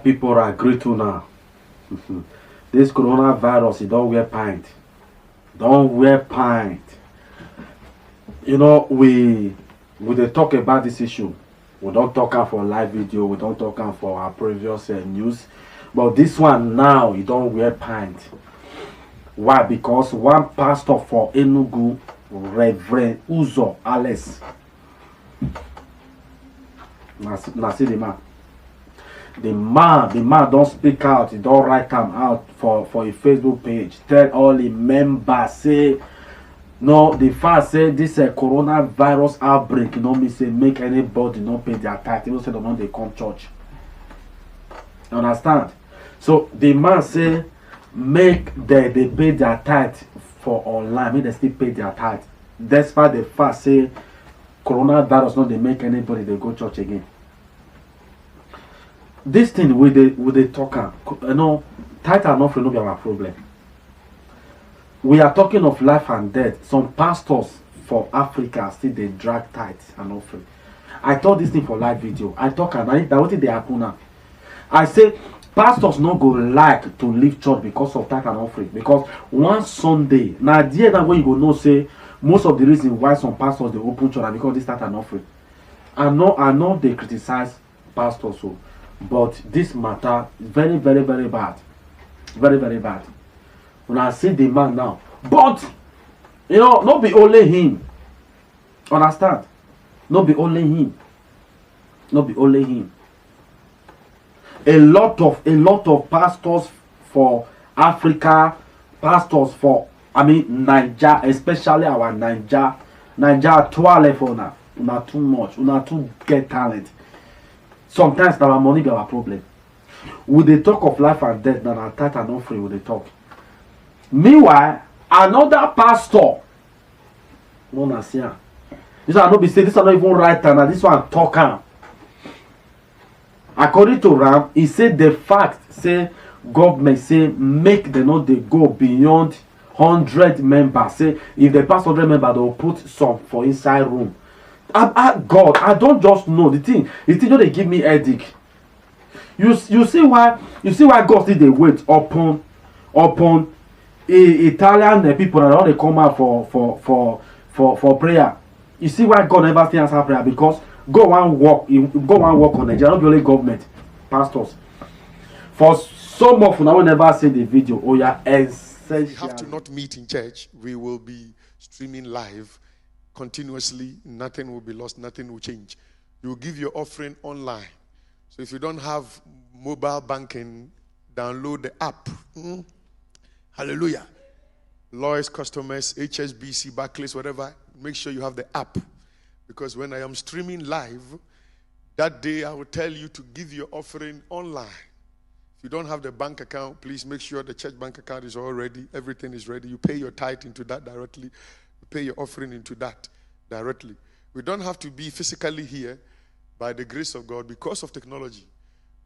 people are great to now. This coronavirus, you don't wear pint. Don't wear pint. You know, we dey talk about this issue. We don't talk am for live video. We don't talk am for our previous news. But this one now, you don't wear pint. Why? Because one pastor for Enugu, Reverend Uzo Alex, na see the man. The man don't speak out. He don't write them out for a Facebook page. Tell all the members, say, no, the fact say this coronavirus outbreak, you know me say make anybody not pay their tithe. Even say they come church. You understand? So the man say make they pay their tithe for online. Make they still pay their tithe. Despite the fact say coronavirus not they make anybody they go church again. This thing with the talker, you know, tithe and offering no be our problem. We are talking of life and death. Some pastors for Africa still they drag tithe and offering. I told this thing for live video. I talk and that what they happen now. I say pastors not go like to leave church because of tithe and offering. Because one Sunday, now there that way you go know say most of the reason why some pastors they open church are because this tithe and offering. I know they criticize pastors so. But this matter is very, very, very bad. Very, very bad. When I see the man now. But, you know, not be only him. Understand? Not be only him. Not be only him. A lot of pastors for Africa, pastors for, Niger, especially our Niger 12 now. Not too much. Not too get talent. Sometimes our money be our problem. With the talk of life and death, then our tithe and offering with the talk. Meanwhile, another pastor, this one not be say this one not even right and this one talking. According to Ram, he said the fact say government say make the not they go beyond 100 members. Say if they pass 100 members, they will put some for inside room. God, I don't just know the thing don't they give me headache. You see why God still they wait upon Italian people that they come out for prayer. You see why God never still answer prayer because go and work on Nigeria, not only government, pastors. For some of you, I will never see the video. Oh yeah, essential. We have to not meet in church. We will be streaming live. Continuously, nothing will be lost, nothing will change. You will give your offering online. So if you don't have mobile banking, download the app. Hallelujah. Lawyers, customers, HSBC, Barclays, whatever, make sure you have the app. Because when I am streaming live, that day I will tell you to give your offering online. If you don't have the bank account, please make sure the church bank account is all ready. Everything is ready. You pay your tithe into that directly. Pay your offering into that directly. We don't have to be physically here. By the grace of God, because of technology,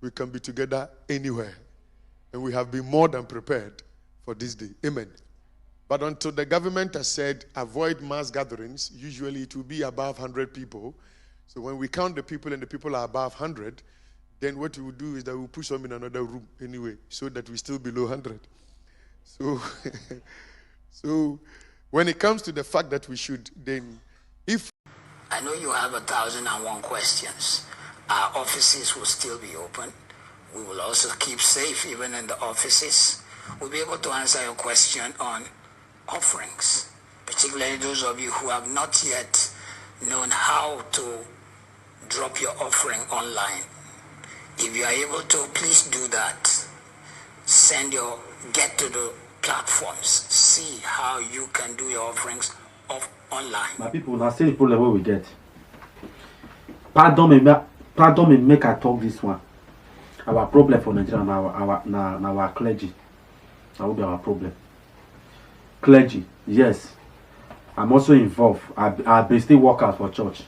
we can be together anywhere. And we have been more than prepared for this day. Amen. But until the government has said avoid mass gatherings, usually it will be above 100 people. So when we count the people and the people are above 100, then what we will do is that we'll push them in another room anyway, so that we still below 100. So when it comes to the fact that we should then, if I know you have 1,001 questions, our offices will still be open. We will also keep safe even in the offices. We'll be able to answer your question on offerings, particularly those of you who have not yet known how to drop your offering online. If you are able to, please do that. Get to the platforms, see how you can do your offerings online. My people, now see the problem we get. Pardon me, make I talk this one. Our problem for Nigeria now our clergy. That will be our problem. Clergy, yes. I'm also involved. I be still workers for church.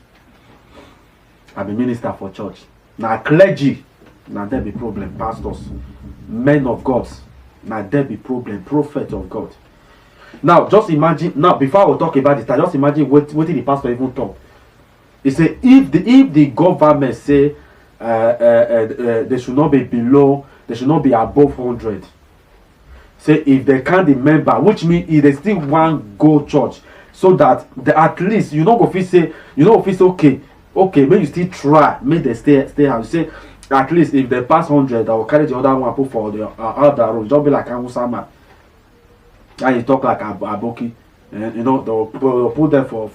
I be minister for church. Now clergy, now there be problem. Pastors, men of God. Now there be problem, prophet of God. Now just imagine. Now before I will talk about this, just imagine what did the pastor even talk. He say if the government say they should not be below, they should not be above 100. Say if they can't remember, which means if they still want go church, so that at least you know go feel say, okay, maybe you still try, make they stay out. Say at least if they pass 100, I will carry the other one put for the other room. Don't be like Anusama. And you talk like Aboki, and they'll put them for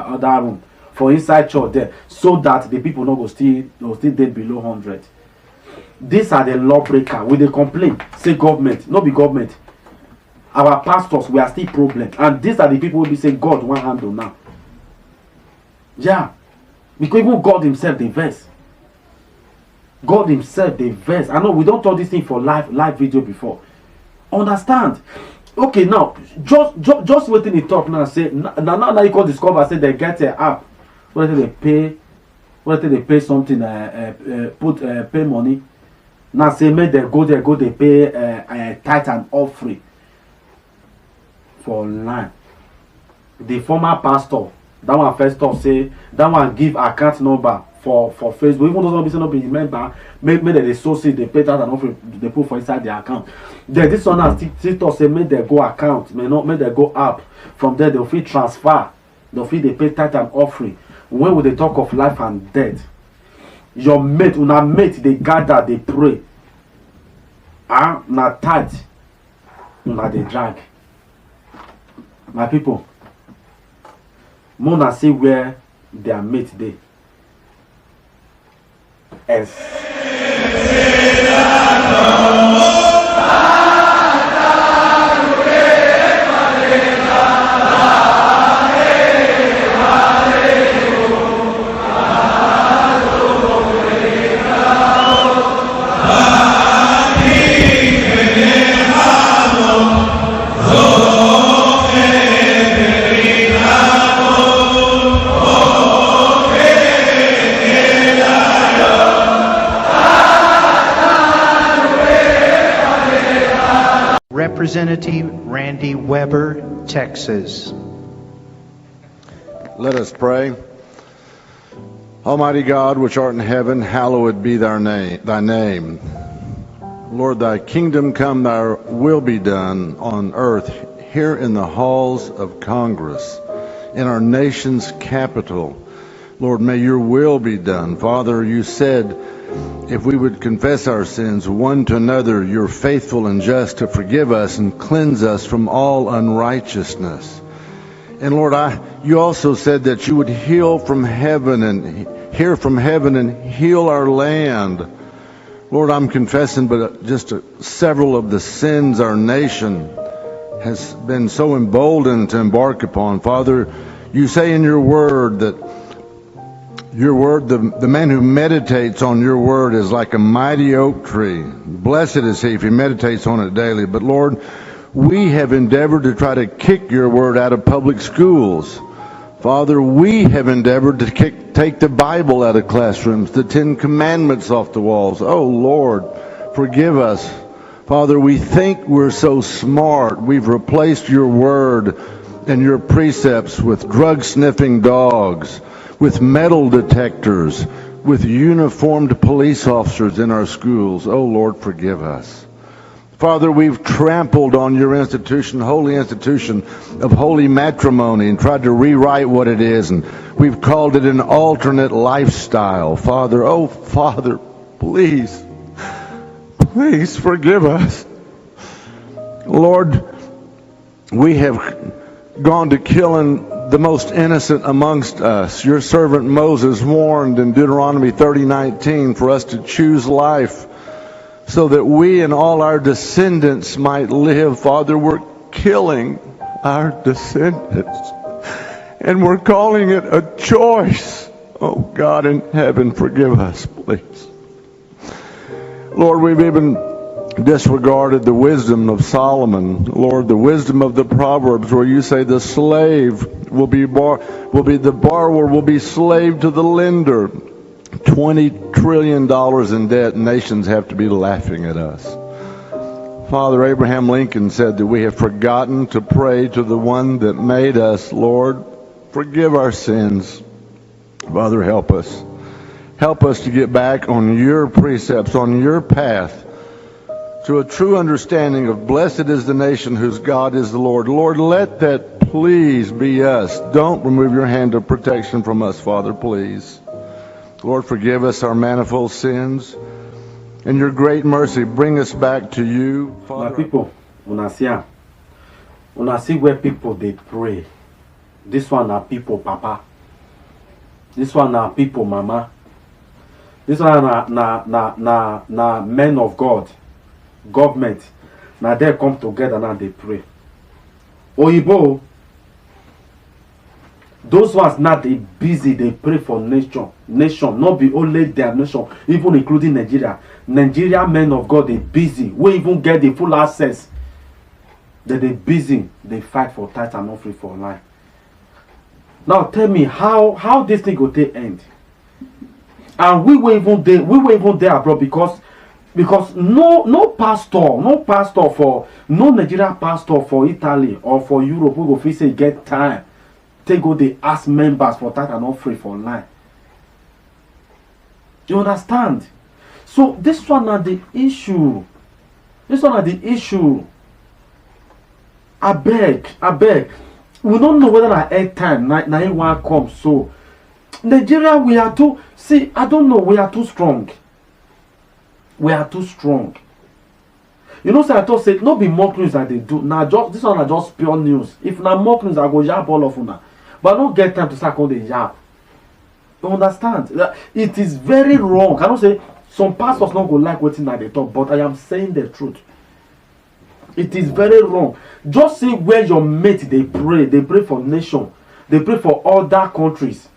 other room, for inside church there, so that the people no go still dead below 100. These are the lawbreaker. When they complain, say government, not be government. Our pastors, we are still problem, and these are the people who be saying God one handle now. Yeah, because even God Himself they verse. God Himself they verse. I know we don't talk this thing for live video before. Understand? Okay, now just waiting the talk now. Say now you can discover. Say they get an app. Whether they pay something, pay money. Now say make they go they pay tithe and offering for online. The former pastor, that one first talk say that one give account number for Facebook. Even though some not be member, make they so see they pay tithe and offering, they put for inside their account. Then this one has still talk say make they go account, make they go app. From there they'll feel transfer, they'll feel they pay tithe and offering. When will they talk of life and death? Your mate, una mate, they gather, they pray. Na tithe, una they drag. My people, Mona see where their mate they. Representative Randy Weber, Texas. Let us pray. Almighty God, which art in heaven, hallowed be thy name. Lord, thy kingdom come, thy will be done on earth, here in the halls of Congress, in our nation's capital. Lord, may your will be done. Father, you said, if we would confess our sins one to another, you're faithful and just to forgive us and cleanse us from all unrighteousness. And Lord, you also said that you would heal from heaven and hear from heaven and heal our land. Lord, I'm confessing but just several of the sins our nation has been so emboldened to embark upon. Father, you say in your word that your word, the man who meditates on your word is like a mighty oak tree. Blessed is he if he meditates on it daily. But Lord, we have endeavored to try to kick your word out of public schools. Father, we have endeavored to take the Bible out of classrooms, the 10 Commandments off the walls. Oh Lord, forgive us. Father, we think we're so smart. We've replaced your word and your precepts with drug-sniffing dogs, with metal detectors, with uniformed police officers in our schools. Oh Lord, forgive us. Father, we've trampled on your institution, holy institution of holy matrimony, and tried to rewrite what it is, and we've called it an alternate lifestyle. Father, oh Father, please forgive us. Lord, we have gone to killing the most innocent amongst us. Your servant Moses warned in Deuteronomy 30:19 for us to choose life so that we and all our descendants might live. Father, we're killing our descendants, and we're calling it a choice. Oh God in heaven, forgive us, please. Lord, we've even disregarded the wisdom of Solomon. Lord, the wisdom of the Proverbs, where you say the slave will be the borrower will be slave to the lender. $20 trillion in debt. Nations have to be laughing at us. Father, Abraham Lincoln said that we have forgotten to pray to the one that made us. Lord, forgive our sins. Father, help us. Help us to get back on your precepts, on your path, to a true understanding of blessed is the nation whose God is the Lord. Lord, let that please be us. Don't remove your hand of protection from us, Father, please. Lord, forgive us our manifold sins. In your great mercy, bring us back to you, My Father. people, una see where people they pray. This one are people, Papa. This one are people, Mama. This one are na men of God, government. Now they come together and they pray. Oyibo, those ones not they busy, they pray for nation, not be only their nation, even including Nigeria. Nigeria men of God, they busy. We even get the full access. That they busy, they fight for tithe and offering for life. Now tell me how this thing will take end. And we were even there abroad because no pastor for no Nigerian pastor for Italy or for Europe who go feel say get time. They go they ask members for tithe and offering for life. You understand? So this one are the issue. I beg. We don't know whether I had time. Now it won't come. So Nigeria, we are too. See, I don't know. We are too strong. You know, say I thought say no be mock news that they do. Now just this one are just pure news. If na mock news, I go yap all of una. But I don't get time to start on the yap. You understand? It is very wrong. I don't say some pastors not go like waiting at the talk, but I am saying the truth. It is very wrong. Just see where your mate they pray. They pray for nation. They pray for other countries.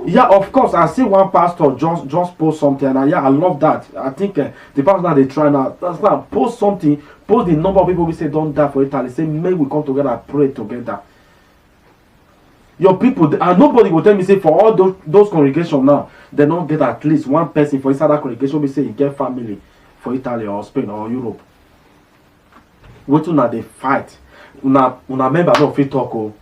Yeah, of course. I see one pastor just post something, and I love that. I think the pastor now they try now. That's why post something. Post the number of people we say don't die for Italy. Say may we come together and pray together. Your people and nobody will tell me say for all those congregations now they don't get at least one person for inside that congregation. We say you get family for Italy or Spain or Europe. Wetin una dey fight una member no fit talk o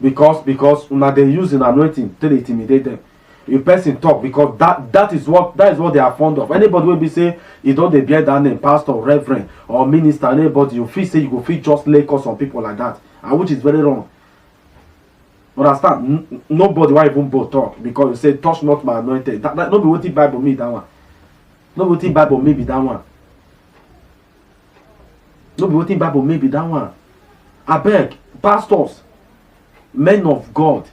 because una dey use an anointing to intimidate them. A person talk because that is what they are fond of. Anybody will be say you don dey bear that name, pastor, reverend or minister, anybody you feel say you go fit just lay curse on people like that, and which is very wrong. Understand? Nobody why even both talk because you say touch not my anointed. That no be wetin Bible mean that one. No be wetin Bible mean be that one. No be wetin Bible may be that one. I beg, pastors, men of God,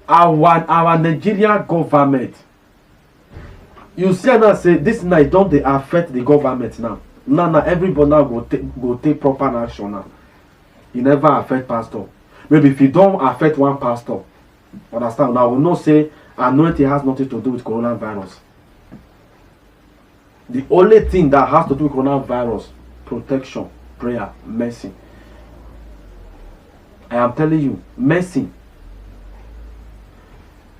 our Nigeria government. You see now say this night don't they affect the government now. Now everybody now go take proper action now. You never affect pastor. Maybe if you don't affect one pastor, understand now we know say anointing has nothing to do with coronavirus. The only thing that has to do with coronavirus, protection, prayer, mercy. I am telling you, mercy.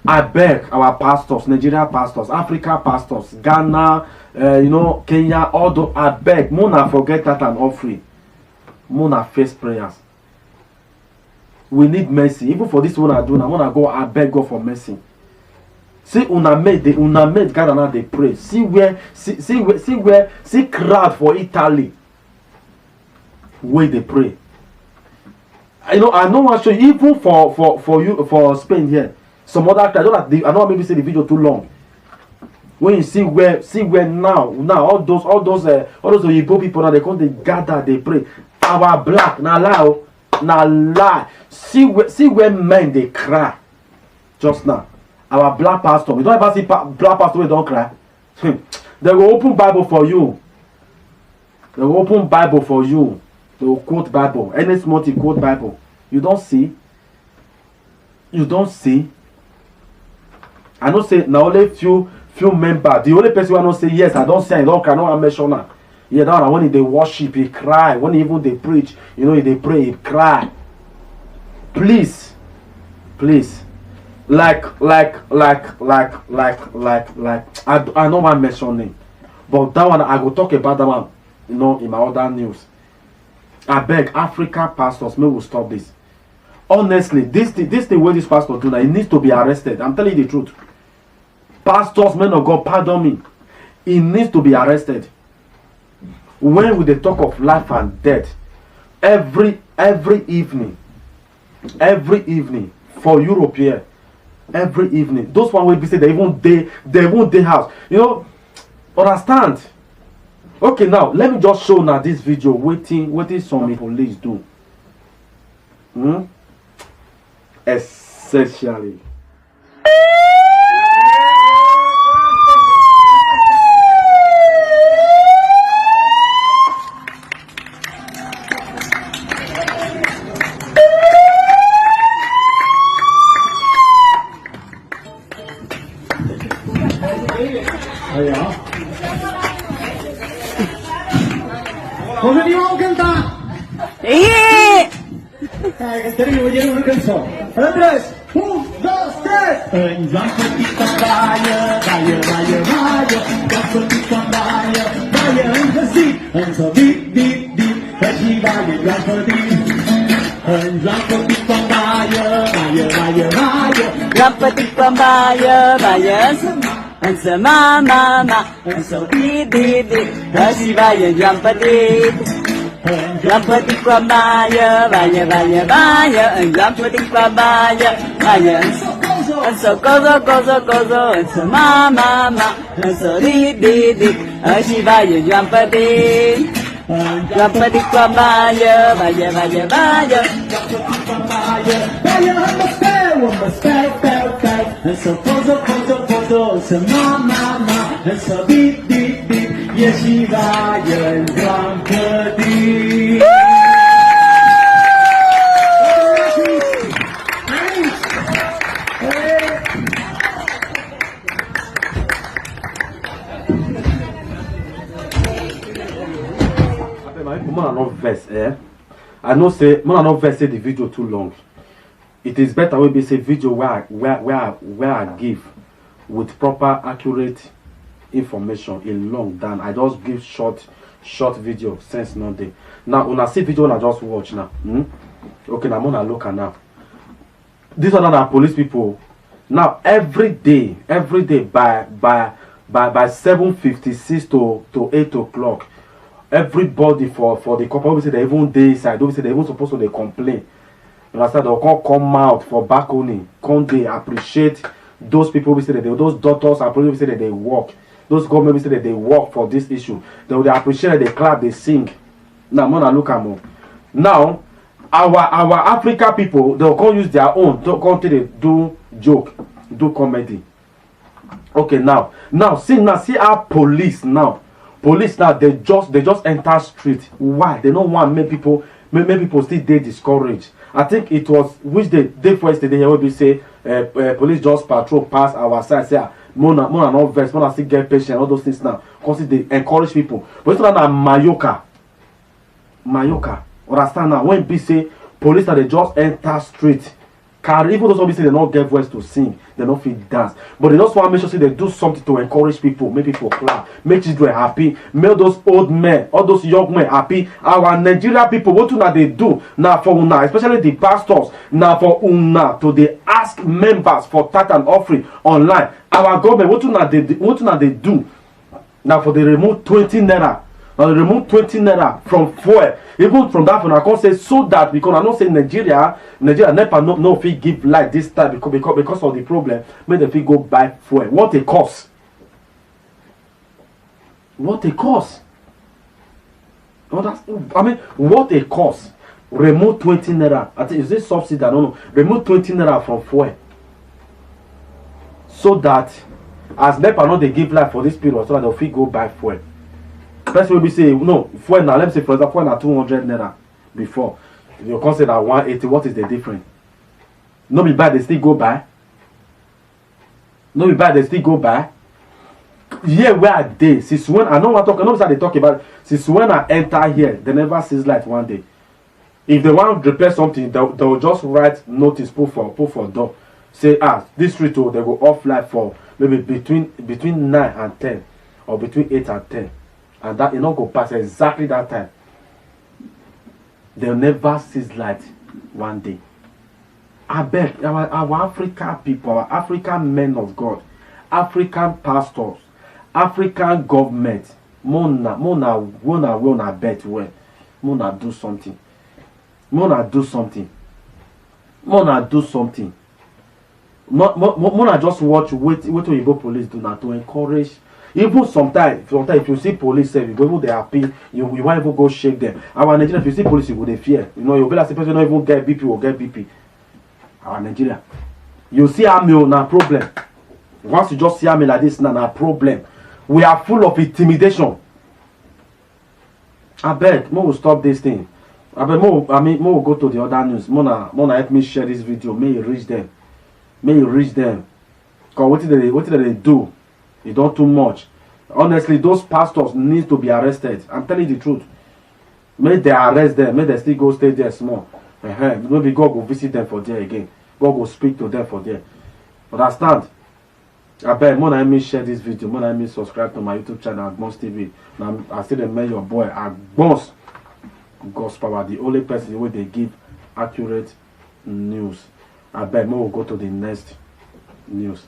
I beg our pastors, Nigeria pastors, Africa pastors, Ghana, Kenya, all those. I beg, Mona forget that and offering. Mona face prayers. We need mercy. Even for this one I do, I wanna go. I beg God for mercy. See una made God and they pray. See crowd for Italy. Where they pray. I know I show you, even for you for Spain here. Some other crowd. I know maybe say the video too long. When you see where now all those Oyibo people now they come they gather they pray. Our black now lie. See where men they cry. Just now. Our black pastor. We don't ever see black pastor we don't cry. They will open Bible for you. They will open Bible for you. They will quote Bible. Any small thing quote Bible. You don't see. I don't say now only few members. The only person who don't say yes, I don't say I don't cannot mention that. Yeah, that one when they worship, he cry. When even they preach, they pray, he cry. Please. Like I know one mentioning, but that one I will talk about that one, in my other news. I beg Africa pastors, may we stop this. Honestly, this thing where this pastor do now, he needs to be arrested. I'm telling you the truth. Pastors, men of God, pardon me. He needs to be arrested. When we dey talk of life and death, every evening for Europe here, every evening, those one will be say they won't day house. You know, understand? Okay, now let me just show now this video. Waiting some police do. Essentially. Continuamos cantando. Tenemos ya una canción. Para tres. 1, 2, 3. En blanco pica vaya, vaya, vaya, vaya. Blanco pica vaya, vaya, en así. En so deep, deep, deep. Así vaya, blanco deep. En blanco pica vaya, vaya, vaya, vaya. Blanco pica vaya, vaya, and so mama, and so deep, deep, deep. Así vaya, Lampati kwa maya, vaya, vaya, vaya, and lampati kwa maya, vaya, and so gozo, and so mama, and so deep, deep, deep, ashi vaya, lampati kwa maya, vaya, vaya, vaya, and so gozo, and so mama, and so deep, deep, deep, yashi vaya, and lampati. I know say man not verse say the video too long. It is better we be say video where I give with proper accurate information in long than I just give short video sense nothing. Now when I see video I just watch now. Okay, now I'm gonna look at now. These are not police people. Now every day by 7:56 to 8 o'clock. Everybody for the couple we say they even day inside, we say they even supposed to they complain. You understand? They'll come out for balcony, come they appreciate those people we say that those daughters and people we say that they work. Those government we say that they work for this issue. They will appreciate, they clap, they sing. Now I'm gonna look at more. Now our Africa people they'll come use their own to come to they do joke, do comedy. Okay, now see our police now. Police now they just enter street. Why? They don't want make people still they discouraged. I think it was which day first day here will be say police just patrol past our side say Mona not vex, Mona still get patient, all those things now. Because they encourage people. But it's not that Mayoka. Understand now when be say police that they just enter street. Carry even those obviously they don't get voice to sing, they don't feel dance. But they just want to make sure say they do something to encourage people, make people clap, make children happy, make those old men, all those young men happy. Our Nigeria people, what do they do now for una, especially the pastors, now for una to they ask members for tithe and offering online. Our government, what do they do now for they remove 20 naira? Now they remove 20 naira from fuel. Even from that one, I can say so that because I don't say Nigeria never no if give light this time because of the problem. Make them go buy fuel. What a cost! What a cost! I mean, what a cost! Remove 20 naira. I think is this subsidy? I don't know. Remove 20 naira from fuel, so that as NEPA not they give light for this period, so that they'll go buy fuel. First will be say no fuel now. Let me say for example, fuel now 200 naira before. You can say that 180. What is the difference? No be buy, they still go buy. No be buy, they still go buy. Yeah, where are they? Since when I know what talk. I know what they talk about. Since when I enter here, they never sees light one day. If they want to repair something, they'll just write notice, put for door. Say this street they go off light for maybe between 9 and 10 or between 8 and 10. And that not go past exactly that time. They'll never see light one day. I beg our African people, our African men of God, African pastors, African government, Mona bet well. Mona do something. Mona do something. Mona do something. Mona just watch what Igbo police do now to encourage. Even sometimes if you see police, you go even they happy, you want even go shake them. Our Nigeria, if you see police, you go they fear. You know, you better see person don't even get BP or get BP. Our Nigeria, you see army na problem. Once you just see army like this, na problem. We are full of intimidation. I beg, Mo will stop this thing. I beg, Mo will go to the other news. Mona help me share this video. May you reach them. May you reach them. Cause what did they do? It don't too much. Honestly, those pastors need to be arrested. I'm telling you the truth. May they arrest them. May they still go stay there small. Maybe God will visit them for there again. God will speak to them for there. Understand? I beg, Mona let me share this video. Mona let me subscribe to my YouTube channel, Agbons TV. Now I still remember your boy Agbons. God's power, the only person where they give accurate news. I beg, Mo will go to the next news.